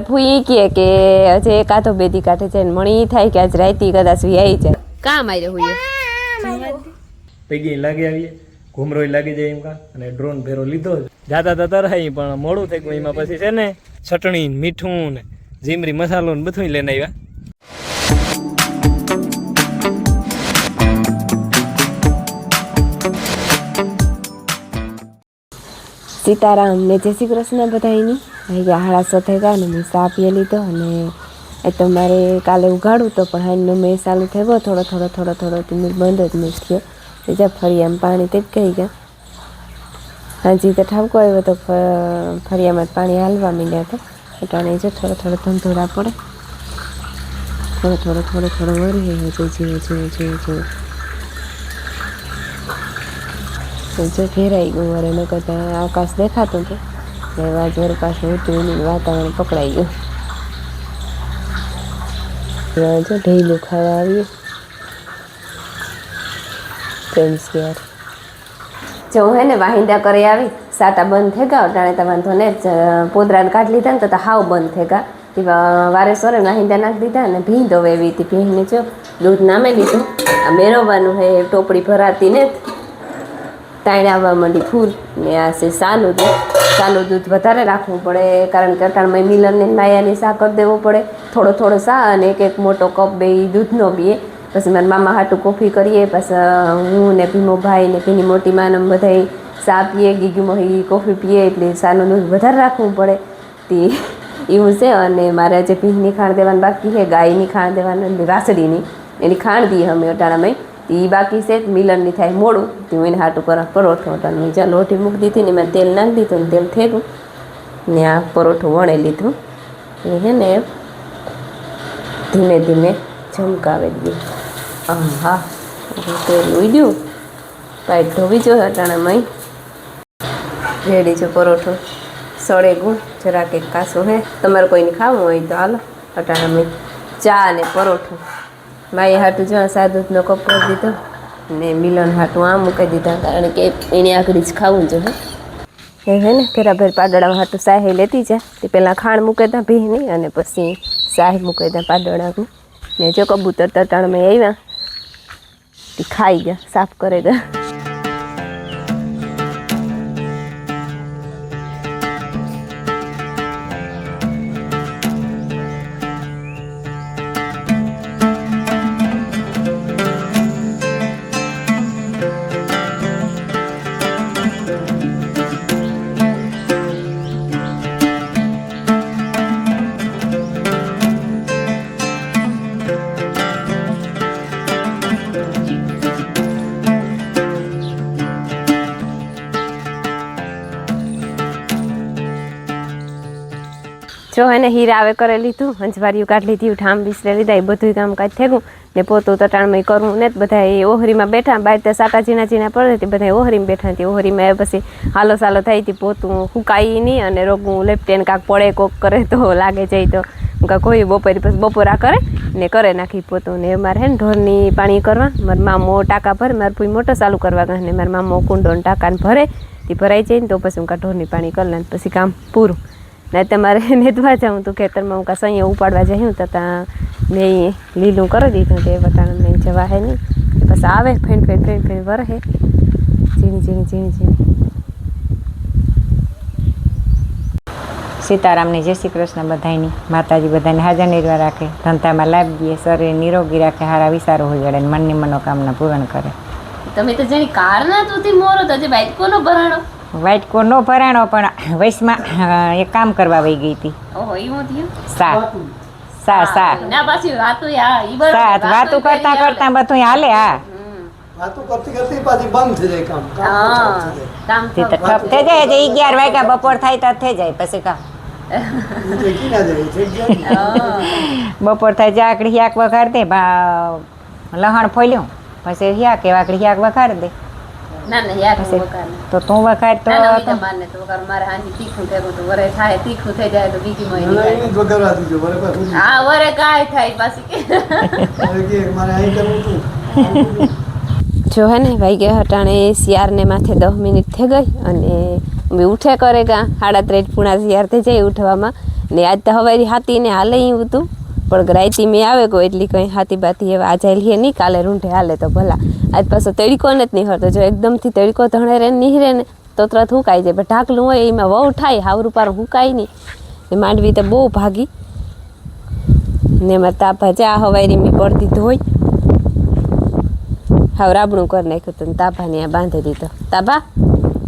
ફૂઈ કે હજે એકાદો બેદી કાઢે છે મણી થાય કે આજ રાતી કદાચ આવી જાય કામ આવી હોય પૈકી લાગી આવીએ ઘૂમરોય લાગી જાય એમ કા અને ડ્રોન ફેરો લીધો જાતા તો તરાઈ પણ મોડું થઈ ગયું એમાં પછી છે ને ચટણી મીઠું ને જીમરી મસાલો ને બધું લઈને આવ્યા સીતારામ ને જય શ્રી કૃષ્ણ બધાની હાડા સો થઈ ગયા ને મેં સા પી લીધો અને એ તો મારે કાલે ઉગાડું તો પણ હાઈનો મેં ચાલુ થઈ ગયો થોડો બંધ જ નહીં થયો બીજા ફળિયામાં પાણી તે જ કહી ગયા હાજી તો ઠાવકો આવ્યો તો ફળિયામાં પાણી હાલવા માંડ્યા હતા એટલે જો થોડો ધંધોડા પડે થોડો વળી જેવો જો ઘેરાઈ ગયું વરે ન કરતા આકાશ દેખાતું હતું વાજ વરે પાછું હતું એનું વાતાવરણ પકડાઈ ગયું જો ઢીલું ખાવા આવીએ જો હું હે ને વાહિંદા કરી આવી સાટા બંધ થઈ ગયા અટાણે તો વાંધો ને પોદરાને કાઢી લીધા ને તો હાવ બંધ થઈ ગયા વારે સોરે વાહિંદા નાખી દીધા અને ભીં દવે એવી હતી ભીંને જો દૂધ નામે લીધું આ મેળવવાનું હે ટોપડી ભરાતી ને તાણે આવવા માંડી ફૂલ ને આ છે સાનું દૂધ વધારે રાખવું પડે કારણ કે અટાણમાં મિલનને માયાની સા કરી દેવો પડે થોડો સા અને એક મોટો કપ બે દૂધનો પીએ પછી મારા મામા હાટું કોફી કરીએ પછી હું ને ભીમો ભાઈ ને ભીની મોટી માને બધા સા પીએ ગીગીમાં કોફી પીએ એટલે સાનું દૂધ વધારે રાખવું પડે તે એવું છે અને મારે આજે ભીંની ખાણ દેવાનું બાકી છે ગાયની ખાણ દેવાનું એટલે વાસળીની એની ખાણ દઈએ અમે અટાણામાં એ બાકી છે મિલનની થાય મોડું તો એને હાટું કરવા પરોઠો અટાણું જ્યાં લોટી મૂકી દીધી ને એમાં તેલ નાખી દીધું ને તેલ થેગું ને આ પરોઠું વણી લીધું એ છે ને ધીમે ધીમે ચમકાવી દઈએ હા તેલ ઉડ્યું પાઇટ ધોવી જો અટાણામાં રેડી છે પરોઠો સળે ગુણ જરાક એક કાસો હે તમારે કોઈને ખાવું હોય તો હાલો અટાણામાં ચા અને પરોઠું માએ હાટું જો સાદૂધનો કપ કરી દીધો ને મિલન હાટું આમ મૂકી દીધા કારણ કે એને આગળ જ ખાવું જોઈએ એ હે ને ફેરાફેર પાડોળા હાટું સાહે લેતી જાય તે પહેલાં ખાણ મૂકી દા ભીની અને પછી સાહે મૂકી દા પાડોળાનું ને જો કબૂતર તટાણમાં આવ્યા તે ખાઈ ગયા સાફ કરે ગયા જો એને હીરા આવે કરે લીધું હંજવારીયું કાઢી લીધી ઠામ વિસરે લીધા એ બધું કામ કાજ થયું ને પોતું તટાણમાં કરવું ને બધા એ ઓહરીમાં બેઠા બહાર ત્યાં સાટા ઝીણા પડે તે બધા ઓહરીમાં બેઠા હતી ઓહરીમાં પછી હાલો સાલો થઈ હતી પોતું સુકાઈ નહીં અને રોગું લેપટેન કાંક પડે કોક કરે તો લાગે જાય તો કાંક કોઈ બપોરે પછી બપોરા કરે ને કરે નાખી પોતું ને મારે હે ને ઢોરની પાણી કરવા મારા મામો ટાંકા ભરે મારે પૂરી મોટો ચાલુ કરવા ગયા ને મારા મામો કુંડોને ટાંકાને ભરે તે ભરાઈ જાય ને તો પછી હું કાં ઢોરની પાણી કરી લે પછી કામ પૂરું ને તમારે નેતવા જાઉં તો ખેતરમાં હું કાં સૈયા ઉપાડવા જયું તો ત્યાં મેં લીલું કરી દીધું તે બતાને નહીં જવા હે નહીં બસ આવે ફેણ વરહે ઝીણી સીતારામની જય શ્રી કૃષ્ણ બધાની માતાજી બધાને હાજર નિર્વા રાખે ધંધામાં લાભ દે શરીર નિરોગી રાખે હારા વિચારો હોય જડે મનની મનોકામના પૂર્ણ કરે તમે તો જાણી કારના તુથી મોરો તો જે બાઈક કોનો ભરાણો વાઇટકો નો ભરાણો પણ વૈશમાં એક કામ કરવા વહી ગઈ હતી ઓહો એવું થયું સા ના પાછી વાતો કરતા બધું હાલે હા વાતો કરતી પાછી બંધ થઈ જાય કામ તે તો ઠપ થઈ જાય 11 વાગ્યા બપોર થાય તો થઈ જાય પછી કામ બપોર થાય જાકડી હિયાક વઘાર દે લહણ ફોલ્યું પછી હિયાક કે વાકડી હિયાક વઘાર દે ના યાર વઘાર તો તું વઘાર તો મારને તો વઘાર મારે હાજી તીખું થયું તો વરે થાય તીખું થઈ જાય તો બીજી મહિને નહીં વઘારવા દીજો વરે પાછું હા વરે કાય થાય પાછી કે મારે અહીં કરવું તું જો હે ને ભાઈ ગયા હટાણે શિયારને માથે 10 મિનિટ થઈ ગઈ અને અમે ઉઠે કરે ગા 3:30 પૂણા શિયાર થઈ જાય ઉઠવામાં ને આજ તો હવારી હાથીને હાલે એવું હતું પણ રાયતી મેં આવે કોઈ એટલી કંઈ હાથી બાતી હવે આજે લીએ નહીં કાલે રૂંઢે હાલે તો ભલા આજ પાછો તડકો ને જ નહીં હરતો જો એકદમથી તડકો ધણે રે નીહરે ને તો તરત હુકાઈ જાય પણ ઢાકલું હોય એમાં વહુ થાય હાવરું પારું હુકાય નહીં ને માંડવી તો બહુ ભાગી ને એમાં તાપા ચા હવારી મેં પડતી ધોઈ હાવ રાબડું કરી નાખ્યું હતું તાભાને આ બાંધી દીધો તાભા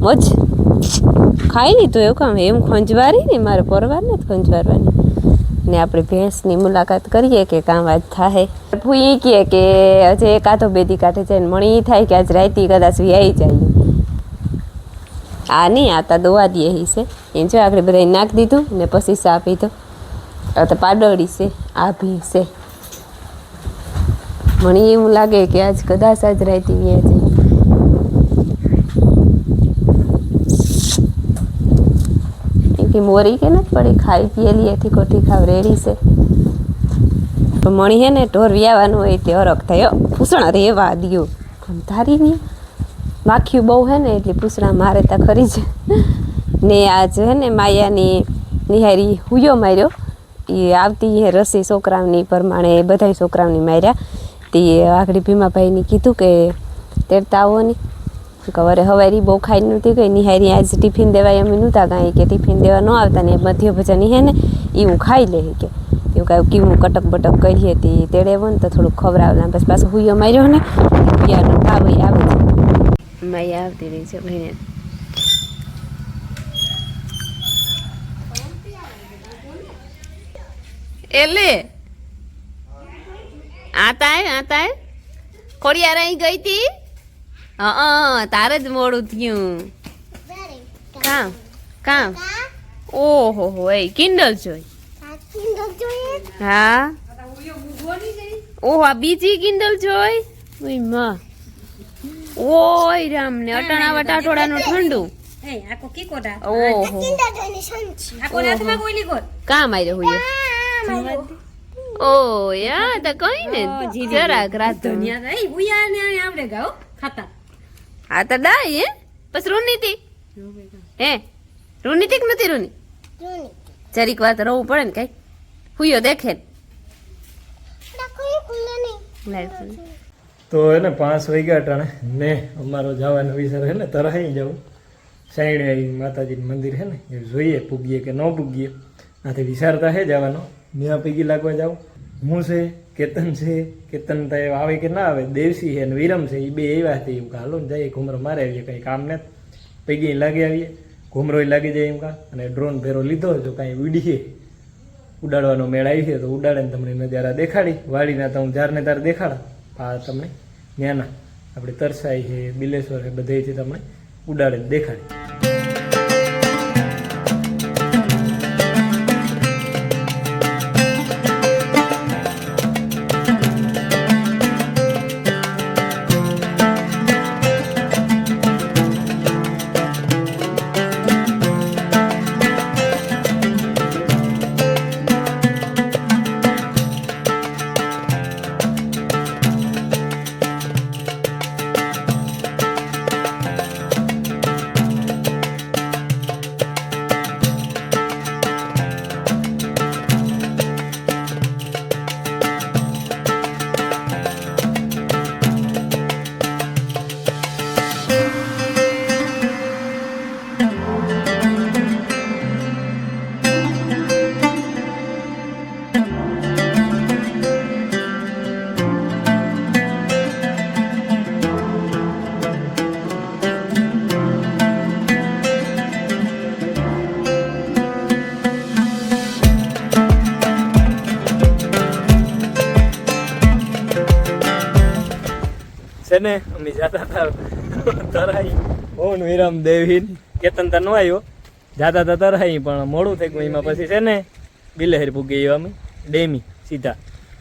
મોજ ખાઈ લીધું એવું કામ એમ ખંજવારી ને મારે પરવાર ને ખંજવારવાની ને આપણે ભેંસની મુલાકાત કરીએ કે કામ આજ થાય ફૂઈ કહે કે હજે એકાદો બેદી કાઢે છે ને મણી થાય કે આજ રાયતી કદાચ વ્યાઈ જાય આ નહીં આતા દોવા દે છે એમ જો આપણે બધા નાખી દીધું ને પછી સા પીધો તો પાડોળી છે આ ભી છે મને એવું લાગે કે આજ કદાચ આજ રાયતી વ્યાઈ જાય મોરી કે નથી પડી ખાઈ પીએલી એથી કોઠી ખાવ રેડી છે તો મણી હે ને ઢોર વ્યાવાનું હોય તે હરખ થયો પૂસણા રેવા દિયો ધારી ને માખ્યું બહુ હે ને એટલે પૂસણા મારે તા ખરી જ ને આજ હે ને માયાની નિહારી હુયો માર્યો એ આવતી હે રસી છોકરાઓની પ્રમાણે બધા છોકરાઓની માર્યા તે આગળ ભીમાભાઈને કીધું કે તેડતા આવો નહીં કવરે હવારી બહુ ખાઈ નહોતી ગઈ નિહારી આજ ટિફિન દેવાય અમે નહોતા કાંઈ કે ટિફિન દેવા ન આવતા ને મધ્ય ભોજન હે ને એવું ખાઈ લે કે એવું કાંઈ કેવું કટક બટક કરીએ તે તેડે હોય ને તો થોડુંક ખવડાવતા પછી પાછો હુયો માર્યો ને પિયાનો ભાવ આવે છે માયા આવતી રહી છે ભાઈને એટલે આતા ખોડિયાર અહીં ગઈ હતી હા તારે જ મોડું થયું કામ કામ ઓહો હો એ કિન્ડલ જોઈ હા ઓહો આ બીજી કિન્ડલ જોઈ ઓય માં ઓય રામ ને અટાણા વટાટોડાનું ઠંડુ ઓહો કામ આવ્યો હોય ઓ યા તો કઈ ને જરાક રાત ખાતા હા તો ડાય હે પછી રૂનીતિ હે રૂનીતિ કે નથી રૂની જરીક વાર તો રહવું પડે ને કઈ હુયો દેખે તો એને 5 વાગ્યા અટાણે ને અમારો જવાનો વિચાર હે ને તરહાઈ જવું સાઈડ માતાજીનું મંદિર હે ને એ જોઈએ પૂગીએ કે ન પૂગીએ આથી વિચારતા હે જવાનો ત્યાં પૈકી લાગવા જાઉં હું છે કેતન તો આવે કે ના આવે દેવસી છે ને વિરમ છે એ બે એવા હતા એમ હાલો ને જઈએ ઘૂમરો મારે આવીએ કંઈ કામ ને પૈકી લાગી આવીએ ઘૂમરો લાગી જાય એમ કા અને ડ્રોન ફેરો લીધો જો કાંઈ ઉડીએ ઉડાડવાનો મેળ આવી છે તો ઉડાડે ને તમને નજારા દેખાડી વાડીના તો હું જારને તાર દેખાડા આ તમને ત્યાંના આપણે તરસાઈ છે બિલેશ્વર છે બધેથી તમને ઉડાડે દેખાડી છે ને અમે જતા હતા તરાઈ ઓન વિરામ દેવીન કેતન તો ન આવ્યો જતા હતા તરાઈ પણ મોડું થઈ ગયું એમાં પછી છે ને બિલહેર પૂગી ગયો અમે ડેમી સીધા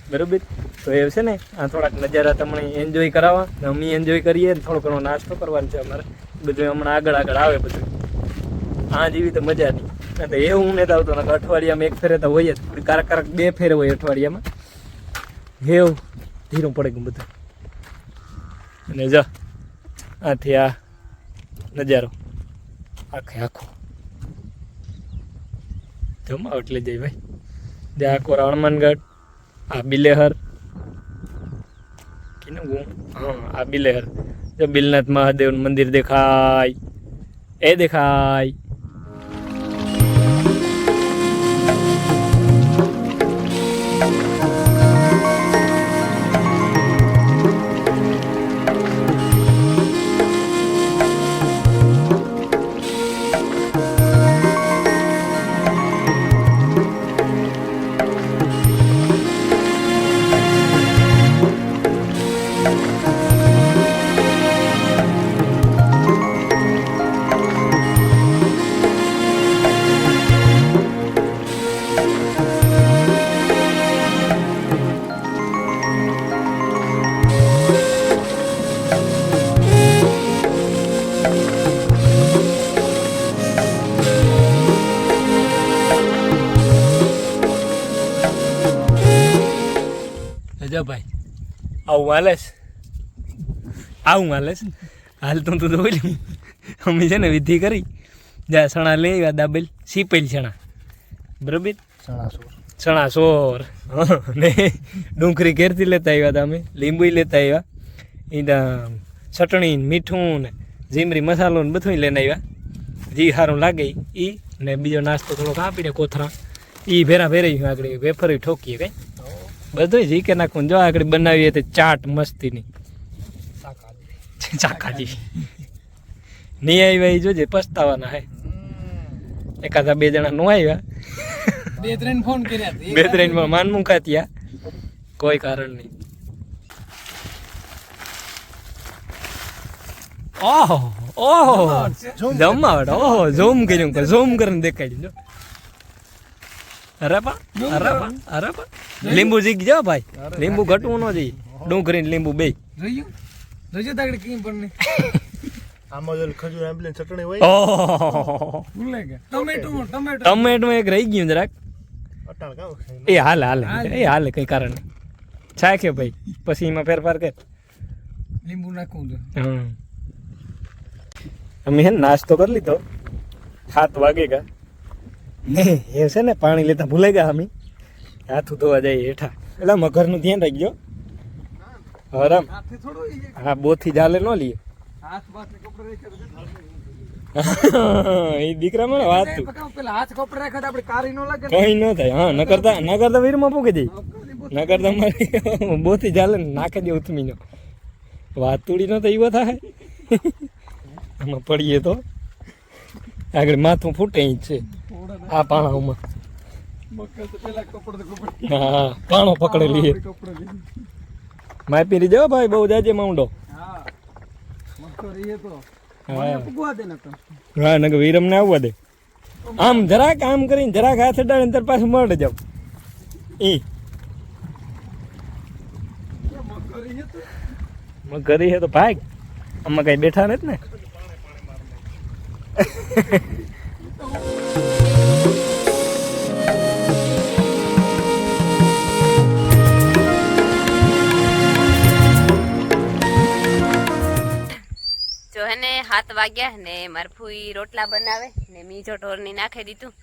બરોબર તો એ છે ને આ થોડાક નજારા તમને એન્જોય કરાવવા અમે એન્જોય કરીએ થોડો ઘણો નાસ્તો કરવાનો છે અમારે બધું હમણાં આગળ આવે બધું આ જેવી તો મજા નહીં તો એવું હું નથી આવતો ને અઠવાડિયામાં એક ફેરે તો હોય જ કારક 2 ફેરે હોય અઠવાડિયામાં એવું ધીરું પડે ગયું બધું અને જો આથી આ નજારો આખે આખો જમાવટ લઈ જાય ભાઈ. જે આ કોરા હનુમાનગઢ, આ બિલેહર કીનું ગું, હા આ બિલેહર. જો બિલનાથ મહાદેવનું મંદિર દેખાય, એ દેખાય. જો ભાઈ આવું હાલે છે, આવું હાલે છે. હાલ તો તું બોલી અમે છે ને વિધિ કરી જ્યાં સણા લઈ આવ્યા, દાબેલ સીપેલ ચણા, બરાબર, ચણા સોર ને ડુંગળી ઘેરથી લેતા આવ્યા હતા અમે, લીંબુ લેતા આવ્યા, એના ચટણી મીઠું ને જીમરી મસાલો ને બધું લઈને આવ્યા. જે સારું લાગે એ ને બીજો નાસ્તો થોડોક આપીને કોથરા એ ભેરા ભેરાઈ આગળ વેફર ઠોકીએ કઈ બધું જી કે નાખવું. જો આગળ બનાવીએ તો ચાટ મસ્તીની ચાકાજી નહીં આવ્યા એ જોજે પસ્તાવાના હે. એકાદા 2 જણા નો આવ્યા, 2-3 ફોન કર્યા, 2-3 માન મુકાત્યા, કોઈ કારણ નહીં. ઓહો ઓહો જમાવટ, ઓહો ઝૂમ કર્યું, ઝૂમ કરીને દેખાડી જો. અરે લીંબુ જીગ જાઓ ભાઈ, લીંબુ ઘટવું ન જોઈએ, ડુંગળી ને લીંબુ બે. રજો તાગડી કેમ પડને આમાં જો ખજૂર આંબલી ચટણી હોય, ઓહો ભૂલે ગયા. ટમેટો ટમેટો એક રહી ગયું જરાક, અટાણ કાવ એ હાલે કઈ કારણ નહીં. ચાખ્યો ભાઈ પછી એમાં ફેરફાર કર, લીંબુ નાખું તો. અમે હે નાસ્તો કરી લીધો, 7 વાગે ગયા ને એ છે ને પાણી લેતા ભૂલાઈ ગયા. અમે હાથું ધોવા જાય હેઠા, એટલે મગરનું ધ્યાન રાખજો. હરામ હા બોથી જાલે ન લઈએ. એ દીકરા મને વાત તું કઈ ન થાય. હા ન કરતા વીરમાં પૂકી દઈ, ન કરતા મારી બોથી જાલે નાખી દે ઉથમીનો. વાત તૂડી ન તો એવો થાય આમાં પડીએ તો આગળ માથું ફૂટે જ છે. આ પાણામાં હા પાણો પકડે લઈએ. માય પીરી જાવ ભાઈ, બહુ જાજે માઉન્ડો. હા નકર વીરમ ને આવવા દે. આમ જરાક આમ કરીને જરાક હાથ અડાડે તાર પાછું મળે જાવ. ઘરે હે તો ભાગ, આમાં કઈ બેઠા નથી ને. જો હે ને 7 વાગ્યા ને માર ફૂઈ રોટલા બનાવે ને મીઠો ઢોરની નાખી દીધું,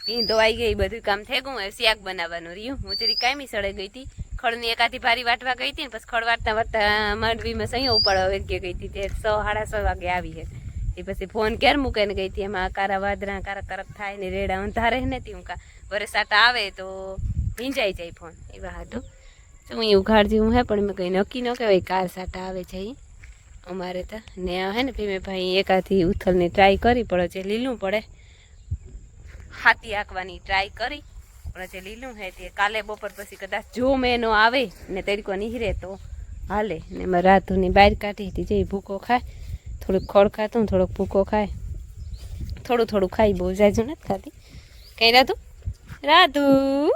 ભીં ધોવાઈ ગઈ, બધું કામ થઈ ગયું. હવે શાક બનાવવાનું રહ્યું. હું જરી કાયમી સળે ગઈ હતી, ખડની એકાથી ભારી વાટવા ગઈ હતી ને પછી ખડ વાટતા વાટતા માંડવીમાં સહી ઉપાડવા વેરકી ગઈ હતી. તે 6-6:30 વાગે આવી હે. એ પછી ફોન ક્યારે મૂકીને ગઈ હતી, એમાં કારા વાદરા કારક થાય ને રેડા અંધારે નથી. હું વરસાટા આવે તો ભીંજાઈ જાય ફોન, એવા હતું. તો હું ઉઘાડતી હું હે પણ મેં કંઈ નક્કી ન કહેવાય કાર સાટા આવે છે અમારે તો. ને હે ને ભીમે ભાઈ એકાથી ઉથલની ટ્રાય કરી, પણ જે લીલું પડે હાથી આંકવાની ટ્રાય કરી, પણ જે લીલું હે તે કાલે બપોર પછી કદાચ જો મેં નો આવે ને તરીકો નીહરે તો હાલે. ને મેં રાતુની બહાર કાઢી હતી, જે ભૂકો ખાય, થોડુંક ખોળ ખાતું, થોડોક ભૂકો ખાય, થોડું ખાઈ, બહુ જાજુ નથી ખાતી. કઈ રાધું